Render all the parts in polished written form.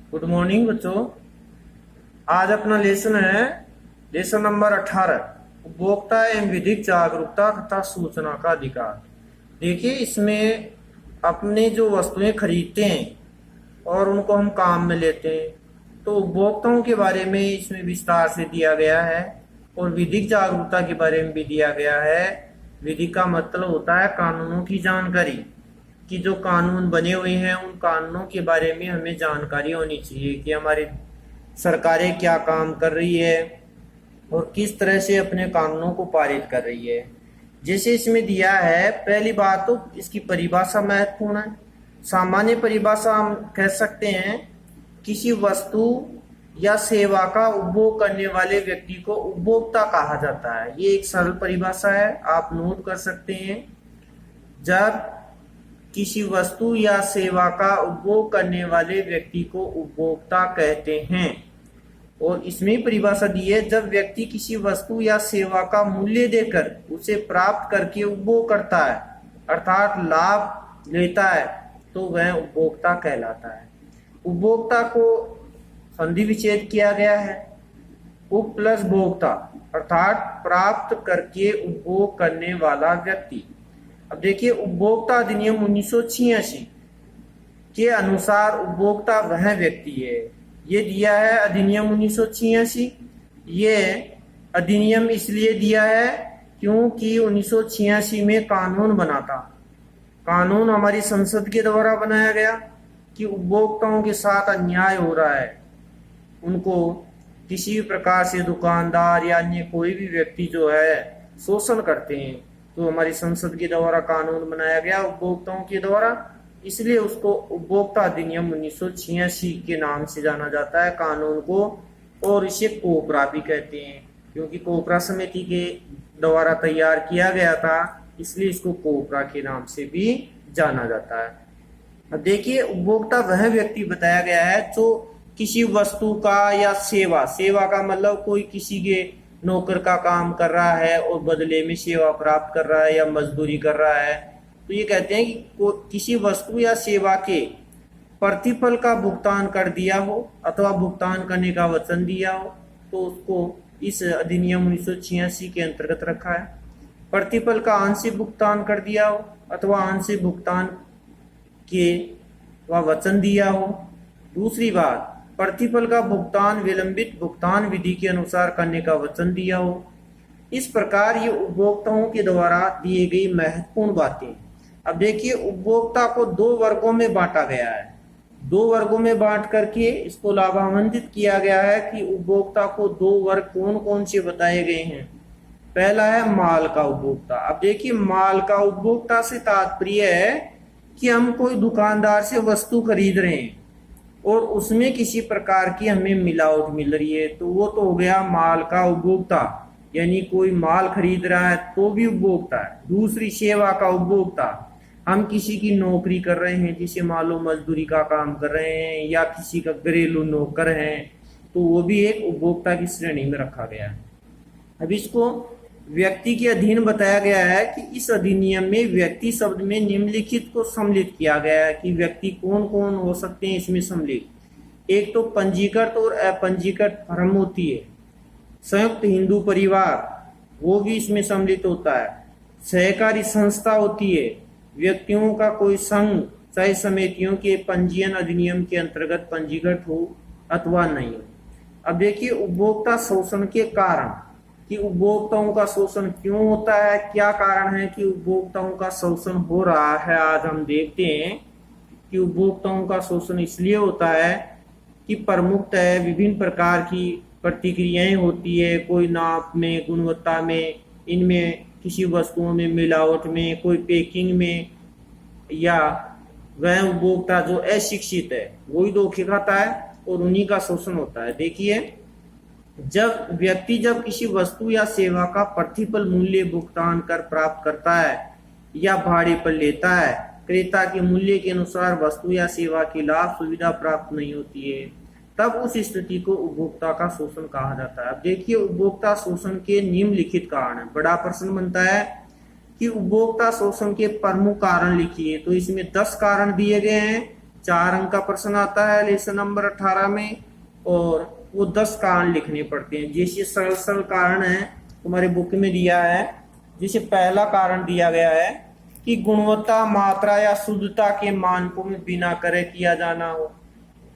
Good morning बच्चों। आज अपना लेसन है लेसन नंबर 18 उपभोक्ता एवं विधिक जागरूकता तथा सूचना का अधिकार। देखिए, इसमें अपने जो वस्तुएं खरीदते हैं और उनको हम काम में लेते हैं तो उपभोक्ताओं के बारे में इसमें विस्तार से दिया गया है और विधिक जागरूकता के बारे में भी दिया गया है। विधि का मतलब होता है कानूनों की जानकारी, कि जो कानून बने हुए हैं उन कानूनों के बारे में हमें जानकारी होनी चाहिए कि हमारी सरकारें क्या काम कर रही है और किस तरह से अपने कानूनों को पारित कर रही है। जैसे इसमें दिया है, पहली बात तो इसकी परिभाषा महत्वपूर्ण है। सामान्य परिभाषा हम कह सकते हैं किसी वस्तु या सेवा का उपभोग करने वाले व्यक्ति को उपभोक्ता कहा जाता है। ये एक सरल परिभाषा है, आप नोट कर सकते हैं। जब किसी वस्तु या सेवा का उपभोग करने वाले व्यक्ति को उपभोक्ता कहते हैं। और इसमें परिभाषा दी है, जब व्यक्ति किसी वस्तु या सेवा का मूल्य देकर उसे प्राप्त करके उपभोग करता है अर्थात लाभ लेता है तो वह उपभोक्ता कहलाता है। उपभोक्ता को संधि विच्छेद किया गया है। उप प्लस भोक्ता अर्थात प्राप्त करके उपभोग करने वाला व्यक्ति। अब देखिए, उपभोक्ता अधिनियम 1986 के अनुसार उपभोक्ता वह व्यक्ति है। ये दिया है अधिनियम 1986। ये अधिनियम इसलिए दिया है क्योंकि 1986 में कानून बना था। कानून हमारी संसद के द्वारा बनाया गया कि उपभोक्ताओं के साथ अन्याय हो रहा है, उनको किसी भी प्रकार से दुकानदार या अन्य कोई भी व्यक्ति जो है शोषण करते हैं, तो हमारी संसद के द्वारा कानून बनाया गया उपभोक्ताओं के द्वारा, इसलिए उसको उपभोक्ता अधिनियम 1986 के नाम से जाना जाता है कानून को। और इसे कोपरा भी कहते हैं क्योंकि कोपरा समिति के द्वारा तैयार किया गया था, इसलिए इसको कोपरा के नाम से भी जाना जाता है। अब देखिए, उपभोक्ता वह व्यक्ति बताया गया है जो किसी वस्तु का या सेवा का मतलब कोई किसी के नौकर का काम कर रहा है और बदले में सेवा प्राप्त कर रहा है या मजदूरी कर रहा है, तो ये कहते हैं कि किसी वस्तु या सेवा के प्रतिफल का भुगतान कर दिया हो अथवा भुगतान करने का वचन दिया हो तो उसको इस अधिनियम 1986 के अंतर्गत रखा है। प्रतिफल का आंशिक भुगतान कर दिया हो अथवा आंशिक भुगतान के व वचन दिया हो। दूसरी बात, प्रतिफल का भुगतान विलंबित भुगतान विधि के अनुसार करने का वचन दिया हो। इस प्रकार ये उपभोक्ताओं के द्वारा दिए गई महत्वपूर्ण बातें। अब देखिए, उपभोक्ता को दो वर्गों में बांटा गया है। दो वर्गों में बांट करके इसको लाभान्वित किया गया है कि उपभोक्ता को दो वर्ग कौन कौन से बताए गए हैं। पहला है माल का उपभोक्ता। अब देखिए, माल का उपभोक्ता से तात्पर्य है कि हम कोई दुकानदार से वस्तु खरीद रहे हैं और उसमें किसी प्रकार की हमें मिलावट मिल रही है, तो वो तो हो गया माल का उपभोक्ता, यानी कोई माल खरीद रहा है तो भी उपभोक्ता है। दूसरी, सेवा का उपभोक्ता, हम किसी की नौकरी कर रहे हैं, जिसे मालो मजदूरी का काम कर रहे हैं या किसी का घरेलू नौकर हैं, तो वो भी एक उपभोक्ता की श्रेणी में रखा गया है। अब इसको व्यक्ति के अधीन बताया गया है कि इस अधिनियम में व्यक्ति शब्द में निम्नलिखित को सम्मिलित किया गया है कि व्यक्ति कौन कौन हो सकते हैं इसमें सम्मिलित। एक तो पंजीकृत और अपंजीकृत फर्म होती है। संयुक्त हिंदू परिवार वो भी इसमें सम्मिलित होता है। सहकारी संस्था होती है, व्यक्तियों का कोई संघ चाहे समितियों के पंजीयन अधिनियम के अंतर्गत पंजीकृत हो अथवा नहीं हो। अब देखिए, उपभोक्ता शोषण के कारण कि उपभोक्ताओं का शोषण क्यों होता है, क्या कारण है कि उपभोक्ताओं का शोषण हो रहा है। आज हम देखते हैं कि उपभोक्ताओं का शोषण इसलिए होता है कि प्रमुखतः विभिन्न प्रकार की प्रतिक्रियाएं होती है, कोई नाप में, गुणवत्ता में, इनमें किसी वस्तुओं में मिलावट में, कोई पैकिंग में, या वह उपभोक्ता जो अशिक्षित है वही धोखे खाता है और उन्हीं का शोषण होता है। देखिए, जब किसी वस्तु या सेवा का प्रतिफल मूल्य भुगतान कर प्राप्त करता है या भाड़े पर लेता है, क्रेता के मूल्य के अनुसार वस्तु या सेवा की लाभ सुविधा प्राप्त नहीं होती है, तब उस स्थिति को उपभोक्ता का शोषण कहा जाता है। अब देखिए, उपभोक्ता शोषण के निम्नलिखित कारण है। बड़ा प्रश्न बनता है कि उपभोक्ता शोषण के प्रमुख कारण लिखिए, तो इसमें 10 कारण दिए गए हैं। 4 अंक का प्रश्न आता है लेसन नंबर 18 में, और वो 10 कारण लिखने पड़ते हैं। जैसे सरल सरल कारण है तुम्हारे बुक में दिया है। जैसे पहला कारण दिया गया है कि गुणवत्ता, मात्रा या शुद्धता के मानकों में बिना करे किया जाना हो।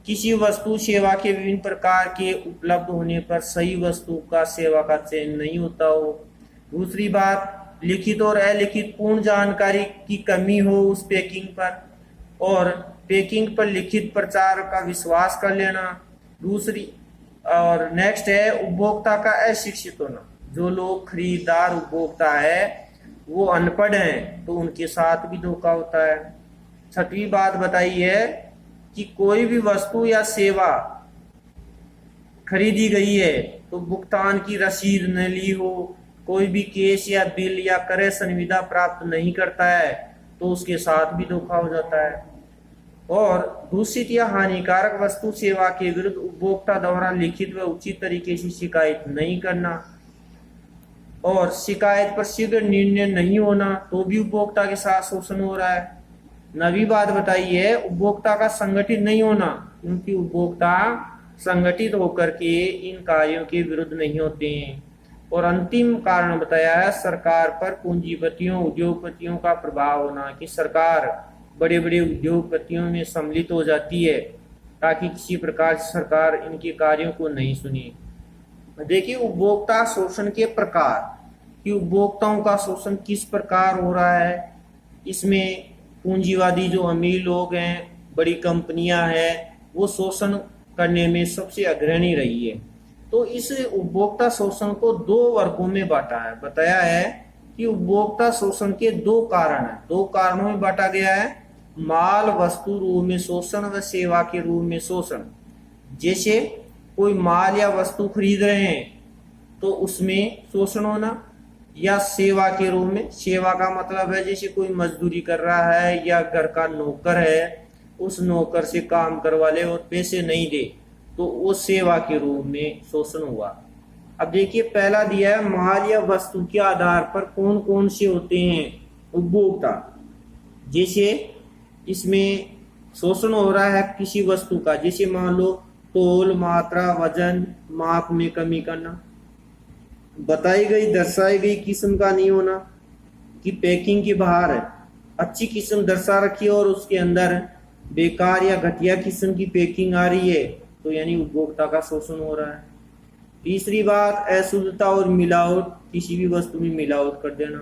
किसी वस्तु सेवा के विभिन्न प्रकार के उपलब्ध होने पर सही वस्तु का सेवा का चयन नहीं होता हो। दूसरी बात, लिखित और अलिखित पूर्ण जानकारी की कमी हो उस पैकिंग पर, और पैकिंग पर लिखित प्रचार का विश्वास कर लेना। दूसरी और नेक्स्ट है उपभोक्ता का अशिक्षित होना। जो लोग खरीदार उपभोक्ता है वो अनपढ़ हैं तो उनके साथ भी धोखा होता है। छठवीं बात बताई है कि कोई भी वस्तु या सेवा खरीदी गई है तो भुगतान की रसीद न ली हो, कोई भी केस या बिल या क्रय संविदा प्राप्त नहीं करता है तो उसके साथ भी धोखा हो जाता है। और दूषित या हानिकारक वस्तु सेवा के विरुद्ध उपभोक्ता द्वारा लिखित व उचित तरीके से शिकायत नहीं करना, और शिकायत पर शीघ्र निर्णय नहीं होना तो भी उपभोक्ता के साथ शोषण हो रहा है। नवी बात बताई है उपभोक्ता का संगठित नहीं होना, क्योंकि उपभोक्ता संगठित होकर के इन कार्यों के विरुद्ध नहीं होते हैं। और अंतिम कारण बताया है सरकार पर पूंजीपतियों, उद्योगपतियों का प्रभाव होना, कि सरकार बड़े बड़े उद्योगपतियों में सम्मिलित हो जाती है ताकि किसी प्रकार सरकार इनके कार्यों को नहीं सुने। देखिए उपभोक्ता शोषण के प्रकार, कि उपभोक्ताओं का शोषण किस प्रकार हो रहा है। इसमें पूंजीवादी जो अमीर लोग हैं, बड़ी कंपनियां हैं, वो शोषण करने में सबसे अग्रणी रही है। तो इस उपभोक्ता शोषण को 2 वर्गों में बांटा है। बताया है कि उपभोक्ता शोषण के 2 कारण हैं, 2 कारणों में बांटा गया है, माल वस्तु रूप में शोषण व सेवा के रूप में शोषण। जैसे कोई माल या वस्तु खरीद रहे हैं तो उसमें शोषण होना, या सेवा के रूप में, सेवा का मतलब है जैसे कोई मजदूरी कर रहा है या घर का नौकर है, उस नौकर से काम करवा ले और पैसे नहीं दे तो वो सेवा के रूप में शोषण हुआ। अब देखिए पहला दिया है माल या वस्तु के आधार पर कौन कौन से होते हैं उपभोक्ता। जैसे इसमें शोषण हो रहा है किसी वस्तु का, जैसे मान लो तोल, मात्रा, वजन, माप में कमी करना, बताई गई दर्शाई गई किस्म का नहीं होना, कि पैकिंग के बाहर अच्छी किस्म दर्शा रखी है और उसके अंदर बेकार या घटिया किस्म की पैकिंग आ रही है तो यानी उपभोक्ता का शोषण हो रहा है। तीसरी बात अशुद्धता और मिलावट, किसी भी वस्तु में मिलावट कर देना।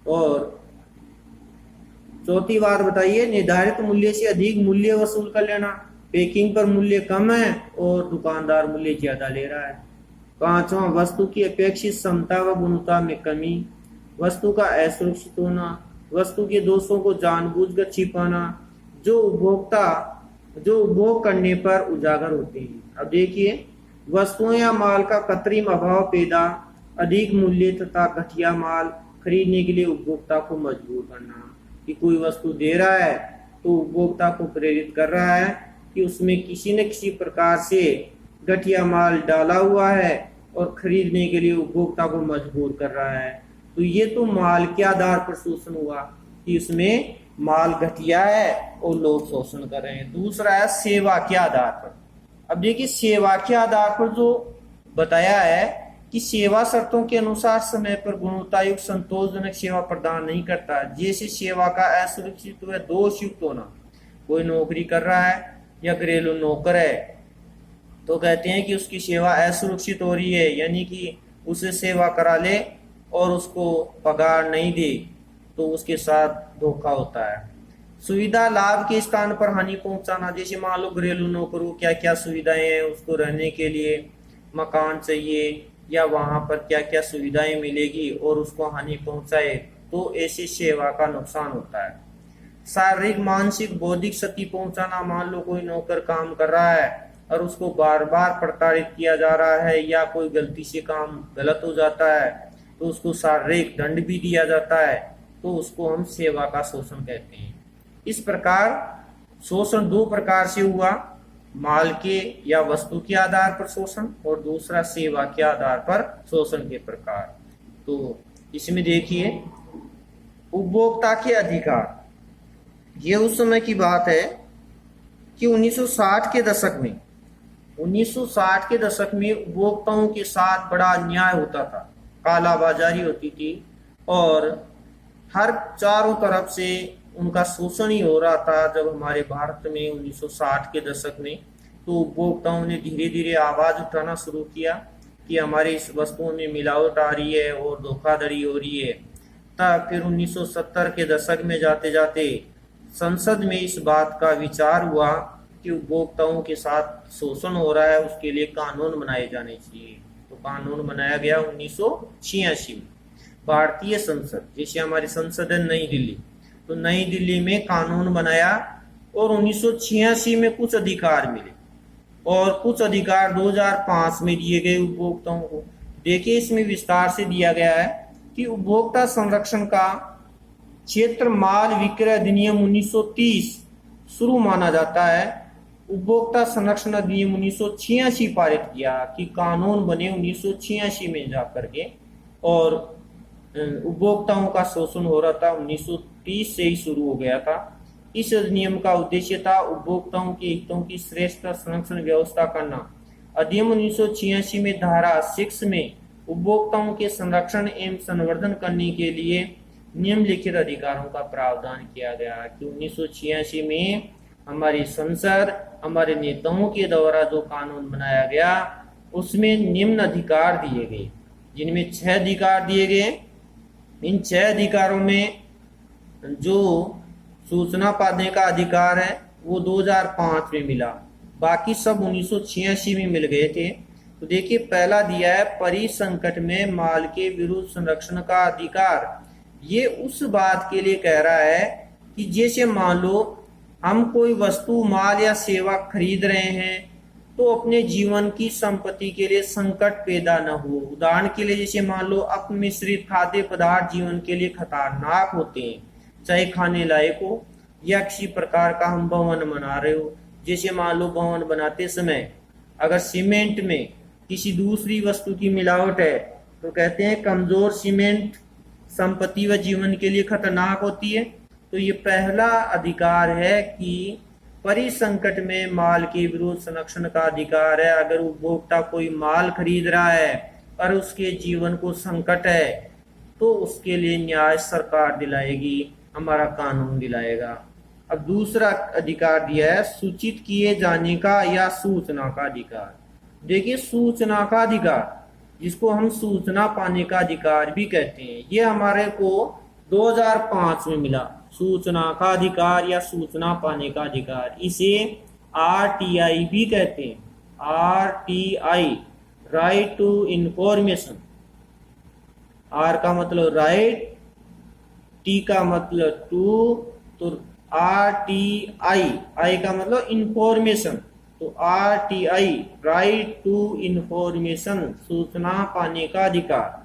और चौथी बात बताइए निर्धारित मूल्य से अधिक मूल्य वसूल कर लेना, पैकिंग पर मूल्य कम है और दुकानदार मूल्य ज्यादा ले रहा है। पांचवा वस्तु की अपेक्षित क्षमता व गुणवत्ता में कमी, वस्तु का असुरक्षित होना, वस्तु के दोषों को जानबूझकर छिपाना जो उपभोग करने पर उजागर होते हैं। अब देखिए वस्तुओं या माल का कृत्रिम अभाव पैदा, अधिक मूल्य तथा घटिया माल खरीदने के लिए उपभोक्ता को मजबूर करना, कि कोई वस्तु दे रहा है तो उपभोक्ता को प्रेरित कर रहा है कि उसमें किसी न किसी प्रकार से घटिया माल डाला हुआ है और खरीदने के लिए उपभोक्ता को मजबूर कर रहा है। तो ये तो माल के आधार पर शोषण हुआ कि उसमें माल घटिया है और लोग शोषण कर रहे हैं। दूसरा है सेवा के आधार पर। अब देखिए सेवा के आधार पर जो बताया है कि सेवा शर्तों के अनुसार समय पर गुणवत्तायुक्त संतोषजनक सेवा प्रदान नहीं करता, जैसे सेवा का असुरक्षित व दोषयुक्त होना। कोई नौकरी कर रहा है या घरेलू नौकर है तो कहते हैं कि उसकी सेवा असुरक्षित हो रही है, यानी कि उसे सेवा करा ले और उसको पगार नहीं दे तो उसके साथ धोखा होता है। सुविधा लाभ के स्थान पर हानि पहुंचाना, जैसे मान लो घरेलू नौकर को क्या क्या सुविधाएं हैं, उसको रहने के लिए मकान चाहिए या वहां पर क्या क्या सुविधाएं मिलेगी और उसको हानि पहुंचाए तो ऐसी सेवा का नुकसान होता है। शारीरिक, मानसिक, बौद्धिक क्षति पहुंचाना, मान लो कोई नौकर काम कर रहा है और उसको बार बार प्रताड़ित किया जा रहा है या कोई गलती से काम गलत हो जाता है तो उसको शारीरिक दंड भी दिया जाता है, तो उसको हम सेवा का शोषण कहते हैं। इस प्रकार शोषण 2 प्रकार से हुआ, माल के या वस्तु के आधार पर शोषण और दूसरा सेवा के आधार पर शोषण के प्रकार। तो इसमें देखिए उपभोक्ता के अधिकार, ये उस समय की बात है कि 1960 के दशक में उपभोक्ताओं के साथ बड़ा अन्याय होता था, कालाबाजारी होती थी और हर चारों तरफ से उनका शोषण ही हो रहा था। जब हमारे भारत में 1960 के दशक में, तो उपभोक्ताओं ने धीरे धीरे आवाज उठाना शुरू किया कि हमारे इस वस्तुओं में मिलावट आ रही है और धोखाधड़ी हो रही है। तब फिर 1970 के दशक में जाते जाते संसद में इस बात का विचार हुआ कि उपभोक्ताओं के साथ शोषण हो रहा है, उसके लिए कानून बनाए जाने चाहिए। तो कानून बनाया गया 1986 में। भारतीय संसद, जैसे हमारी संसद है नई दिल्ली, तो नई दिल्ली में कानून बनाया और 1986 में कुछ अधिकार मिले और कुछ अधिकार 2005 में दिए गए उपभोक्ताओं को। देखिए इसमें विस्तार से दिया गया है कि उपभोक्ता संरक्षण का क्षेत्र माल विक्रय अधिनियम 1930 शुरू माना जाता है। उपभोक्ता संरक्षण अधिनियम 1986 पारित किया कि कानून बने 1986 में जाकर के, और उपभोक्ताओं का शोषण हो रहा था 1930 से ही शुरू हो गया था। इस अधिनियम का उद्देश्य था उपभोक्ताओं के हितों की श्रेष्ठ संरक्षण व्यवस्था करना। अधिनियम 1986 में धारा 6 में उपभोक्ताओं के संरक्षण एवं संवर्धन करने के लिए निम्नलिखित अधिकारों का प्रावधान किया गया कि 1986 में हमारी संसद, हमारे नेताओं के द्वारा जो कानून बनाया गया उसमें निम्न अधिकार दिए गए, जिनमें 6 अधिकार दिए गए। इन 6 अधिकारों में जो सूचना पाने का अधिकार है वो 2005 में मिला, बाकी सब 1986 में मिल गए थे। तो देखिए पहला दिया है परिसंकट में माल के विरुद्ध संरक्षण का अधिकार। ये उस बात के लिए कह रहा है कि जैसे मान लो हम कोई वस्तु, माल या सेवा खरीद रहे हैं तो अपने जीवन की संपत्ति के लिए संकट पैदा न हो। उदाहरण के लिए जैसे मान लो अपमिश्रित खाद्य पदार्थ जीवन के लिए खतरनाक होते हैं, चाहे खाने लायक हो या किसी प्रकार का हम भवन बना रहे हो। जैसे मान लो भवन बनाते समय अगर सीमेंट में किसी दूसरी वस्तु की मिलावट है तो कहते हैं कमजोर सीमेंट संपत्ति व जीवन के लिए खतरनाक होती है। तो ये पहला अधिकार है कि परिसंकट में माल के विरुद्ध संरक्षण का अधिकार है। अगर उपभोक्ता कोई माल खरीद रहा है और उसके जीवन को संकट है तो उसके लिए न्याय सरकार दिलाएगी, हमारा कानून दिलाएगा। अब दूसरा अधिकार दिया है सूचित किए जाने का या सूचना का अधिकार। देखिए सूचना का अधिकार, जिसको हम सूचना पाने का अधिकार भी कहते हैं, ये हमारे को 2005 में मिला। सूचना का अधिकार या सूचना पाने का अधिकार, इसे RTI भी कहते हैं। RTI, right to information. R का मतलब राइट, T का मतलब टू, तो RTI, I का मतलब इंफॉर्मेशन, तो RTI, राइट टू इंफॉर्मेशन, सूचना पाने का अधिकार,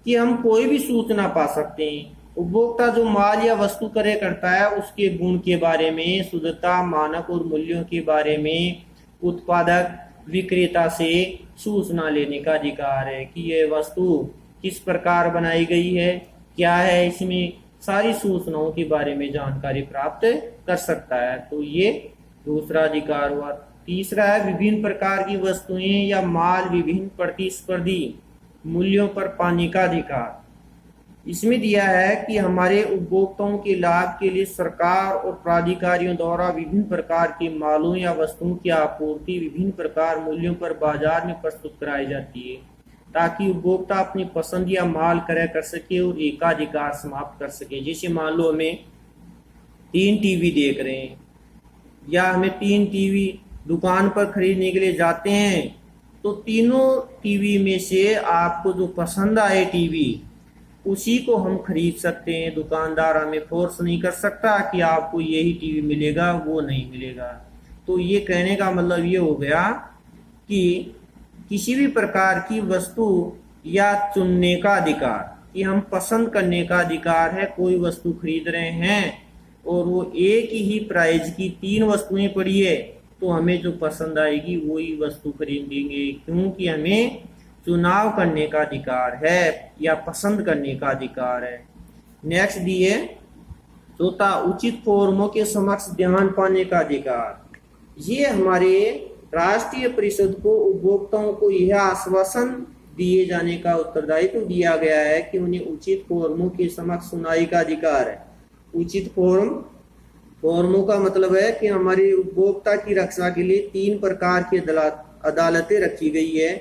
कि हम कोई भी सूचना पा सकते हैं। उपभोक्ता जो माल या वस्तु क्रय करता है उसके गुण के बारे में, शुद्धता, मानक और मूल्यों के बारे में उत्पादक विक्रेता से सूचना लेने का अधिकार है कि यह वस्तु किस प्रकार बनाई गई है, क्या है इसमें, सारी सूचनाओं के बारे में जानकारी प्राप्त कर सकता है। तो ये दूसरा अधिकार हुआ। तीसरा है विभिन्न प्रकार की वस्तुएं या माल विभिन्न प्रतिस्पर्धी मूल्यों पर पाने का अधिकार। इसमें दिया है कि हमारे उपभोक्ताओं के लाभ के लिए सरकार और प्राधिकारियों द्वारा विभिन्न प्रकार के मालों या वस्तुओं की आपूर्ति विभिन्न प्रकार मूल्यों पर बाजार में प्रस्तुत कराई जाती है, ताकि उपभोक्ता अपनी पसंद या माल क्रय कर सके और एकाधिकार समाप्त कर सके। जैसे मान लो हमें 3 टीवी देख रहे हैं या हमें 3 टीवी दुकान पर खरीदने के लिए जाते हैं, तो तीनों टीवी में से आपको जो पसंद आए टीवी उसी को हम खरीद सकते हैं। दुकानदार हमें फोर्स नहीं कर सकता कि आपको यही टीवी मिलेगा, वो नहीं मिलेगा। तो ये कहने का मतलब ये हो गया कि किसी भी प्रकार की वस्तु या चुनने का अधिकार, कि हम पसंद करने का अधिकार है। कोई वस्तु खरीद रहे हैं और वो एक ही प्राइस की 3 वस्तुएं पड़ी है, तो हमें जो पसंद आएगी वही वस्तु खरीदेंगे, क्योंकि हमें चुनाव करने का अधिकार है या पसंद करने का अधिकार है। नेक्स्ट दिए चौथा, उचित फॉर्मों के समक्ष ध्यान पाने का अधिकार। ये हमारे राष्ट्रीय परिषद को उपभोक्ताओं को यह आश्वासन दिए जाने का उत्तरदायित्व दिया गया है कि उन्हें उचित फोरमों के समक्ष सुनवाई का अधिकार है। उचित फोरमों का मतलब है कि हमारी उपभोक्ता की रक्षा के लिए 3 प्रकार की अदालतें रखी गई है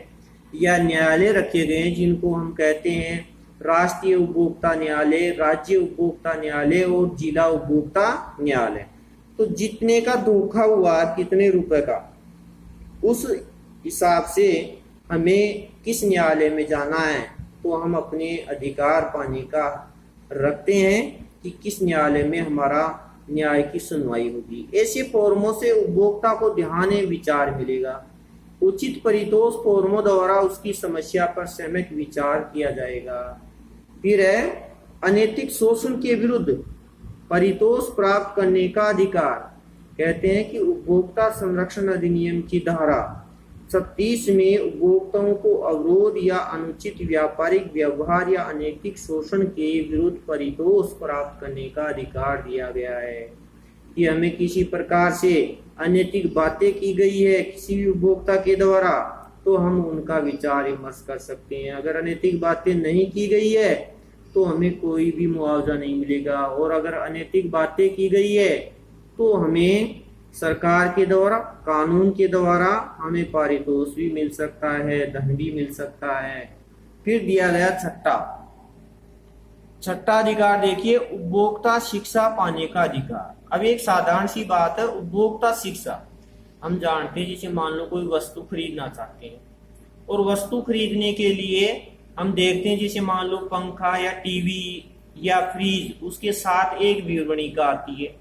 या न्यायालय रखे गए हैं, जिनको हम कहते हैं राष्ट्रीय उपभोक्ता न्यायालय, राज्य उपभोक्ता न्यायालय और जिला उपभोक्ता न्यायालय। तो जितने का धोखा हुआ, कितने रुपए का, उस हिसाब से हमें किस न्यायालय में जाना है, तो हम अपने अधिकार पाने का रखते हैं कि किस न्यायालय में हमारा न्याय की सुनवाई होगी। ऐसे फोरमों से उपभोक्ता को ध्यान विचार मिलेगा। उचित परितोष फोरमों द्वारा उसकी समस्या पर सम्यक विचार किया जाएगा। फिर है अनैतिक शोषण के विरुद्ध परितोष प्राप्त करने का अधिकार। कहते हैं कि उपभोक्ता संरक्षण अधिनियम की धारा 36 में उपभोक्ताओं को अवरोध या अनुचित व्यापारिक व्यवहार या अनैतिक शोषण के विरुद्ध परितोष प्राप्त करने का अधिकार दिया गया है कि हमें किसी प्रकार से अनैतिक बातें की गई है किसी भी उपभोक्ता के द्वारा, तो हम उनका विचार विमर्श कर सकते हैं। अगर अनैतिक बातें नहीं की गई है तो हमें कोई भी मुआवजा नहीं मिलेगा, और अगर अनैतिक बातें की गई है तो हमें सरकार के द्वारा, कानून के द्वारा हमें पारितोष भी मिल सकता है, धन भी मिल सकता है। फिर दिया गया छठा अधिकार देखिए, उपभोक्ता शिक्षा पाने का अधिकार। अब एक साधारण सी बात है, उपभोक्ता शिक्षा हम जानते हैं, जैसे मान लो कोई वस्तु खरीदना चाहते हैं और वस्तु खरीदने के लिए हम देखते हैं, जैसे मान लो पंखा या टीवी या फ्रिज, उसके साथ एक विवरणिका आती है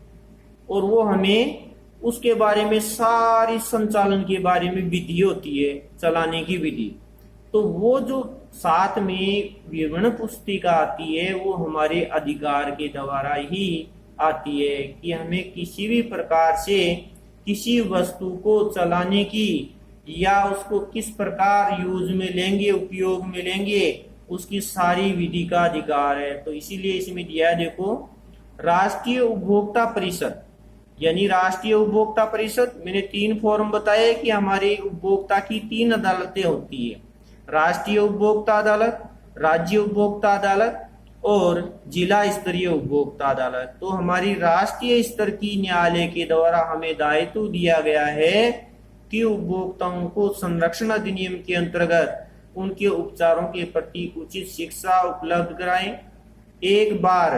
और वो हमें उसके बारे में सारी संचालन के बारे में विधि होती है, चलाने की विधि। तो वो जो साथ में विवरण पुस्तिका आती है वो हमारे अधिकार के द्वारा ही आती है कि हमें किसी भी प्रकार से किसी वस्तु को चलाने की या उसको किस प्रकार यूज में लेंगे, उपयोग में लेंगे, उसकी सारी विधि का अधिकार है। तो इसीलिए इसमें दिया है, देखो, राष्ट्रीय उपभोक्ता परिषद, यानी राष्ट्रीय उपभोक्ता परिषद, मैंने 3 फोरम बताए कि हमारे उपभोक्ता की 3 अदालतें होती है, राष्ट्रीय उपभोक्ता अदालत, राज्य उपभोक्ता अदालत और जिला स्तरीय उपभोक्ता अदालत। तो हमारी राष्ट्रीय स्तर की न्यायालय के द्वारा हमें दायित्व दिया गया है कि उपभोक्ताओं को संरक्षण अधिनियम के अंतर्गत उनके उपचारों के प्रति उचित शिक्षा उपलब्ध कराएं। एक बार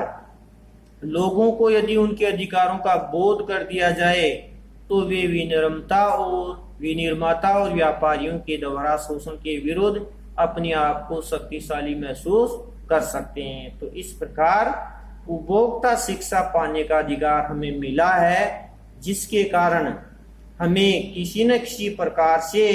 लोगों को यदि उनके अधिकारों का बोध कर दिया जाए तो वे विनिर्माता और व्यापारियों के द्वारा शोषण के विरुद्ध अपने आप को शक्तिशाली महसूस कर सकते हैं। तो इस प्रकार उपभोक्ता शिक्षा पाने का अधिकार हमें मिला है, जिसके कारण हमें किसी न किसी प्रकार से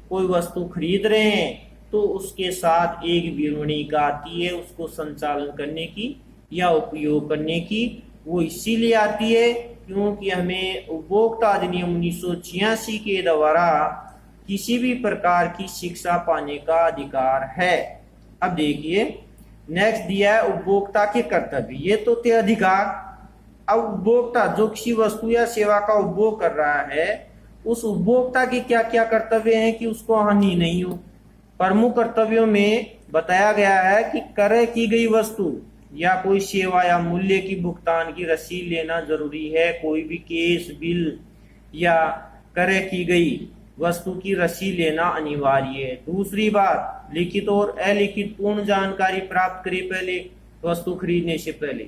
कोई वस्तु खरीद रहे हैं तो उसके साथ एक विवरणिका आती है, उसको संचालन करने की या उपयोग करने की। वो इसीलिए आती है क्योंकि हमें उपभोक्ता अधिनियम 1986 के द्वारा किसी भी प्रकार की शिक्षा पाने का अधिकार है। अब देखिए नेक्स्ट दिया है उपभोक्ता के कर्तव्य। ये तो थे अधिकार। अब उपभोक्ता जो किसी वस्तु या सेवा का उपभोग कर रहा है, उस उपभोक्ता के क्या क्या कर्तव्य हैं कि उसको हानि नहीं हो। प्रमुख कर्तव्यों में बताया गया है कि क्रय की गई वस्तु या कोई सेवा या मूल्य की भुगतान की रसीद लेना जरूरी है। कोई भी केस, बिल या क्रय की गई वस्तु की रसीद लेना अनिवार्य है। दूसरी बात, लिखित और अलिखित पूर्ण जानकारी प्राप्त करें पहले वस्तु खरीदने से पहले।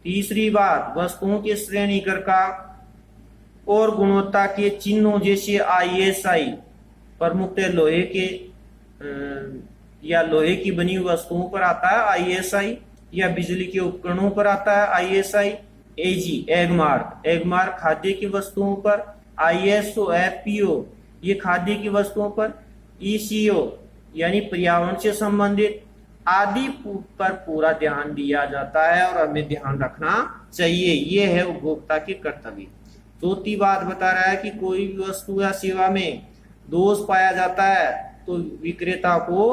तीसरी बात, वस्तुओं के श्रेणीकरण का और गुणवत्ता के चिन्हों जैसे ISI, प्रमुखतः लोहे के या लोहे की बनी वस्तुओं पर आता है ISI, या बिजली के उपकरणों पर आता है ISI। AG एगमार्क खाद्य की वस्तुओं पर, ISO FPO ये खाद्य की वस्तुओं पर, ECO यानी पर्यावरण से संबंधित आदि पर पूरा ध्यान दिया जाता है और हमें ध्यान रखना चाहिए। ये है उपभोक्ता के कर्तव्य। चौथी बात बता रहा है कि कोई भी वस्तु या सेवा में दोष पाया जाता है तो विक्रेता को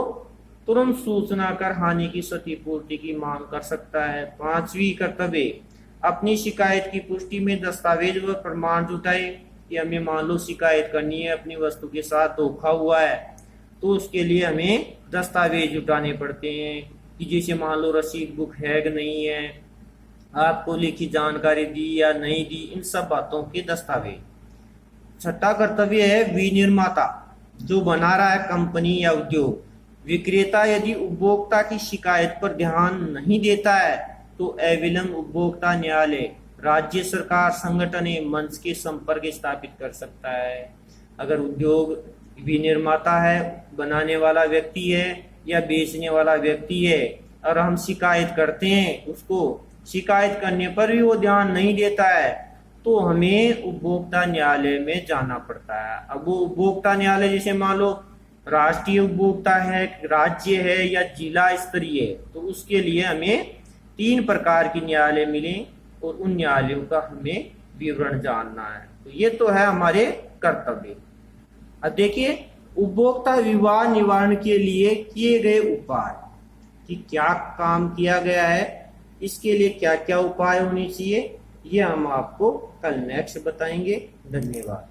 तुरंत सूचना कर हानि की क्षतिपूर्ति की मांग कर सकता है। 5वीं कर्तव्य, अपनी शिकायत की पुष्टि में दस्तावेज व प्रमाण जुटाए। कि हमें मान लो शिकायत करनी है, अपनी वस्तु के साथ धोखा हुआ है, तो उसके लिए हमें दस्तावेज जुटाने पड़ते हैं कि जैसे मान लो रसीद बुक है कि नहीं है, आपको लिखित जानकारी दी या नहीं दी, इन सब बातों के दस्तावेज। छठा कर्तव्य है विनिर्माता, जो बना रहा है कंपनी या उद्योग। विक्रेता यदि उपभोक्ता की शिकायत पर ध्यान नहीं देता है तो अविलंब उपभोक्ता न्यायालय, राज्य सरकार, संगठन या मंच के संपर्क स्थापित कर सकता है। अगर उद्योग विनिर्माता है, बनाने वाला व्यक्ति है या बेचने वाला व्यक्ति है, और हम शिकायत करते हैं, उसको शिकायत करने पर भी वो ध्यान नहीं देता है, तो हमें उपभोक्ता न्यायालय में जाना पड़ता है। अब वो उपभोक्ता न्यायालय जैसे मान लो राष्ट्रीय उपभोक्ता है, राज्य है या जिला स्तरीय है, तो उसके लिए हमें 3 प्रकार की न्यायालय मिले और उन न्यायालयों का हमें विवरण जानना है। तो ये तो है हमारे कर्तव्य। अब देखिए उपभोक्ता विवाद निवारण के लिए किए गए उपाय, कि क्या काम किया गया है, इसके लिए क्या क्या उपाय होने चाहिए, ये हम आपको कल नेक्स्ट बताएंगे। धन्यवाद।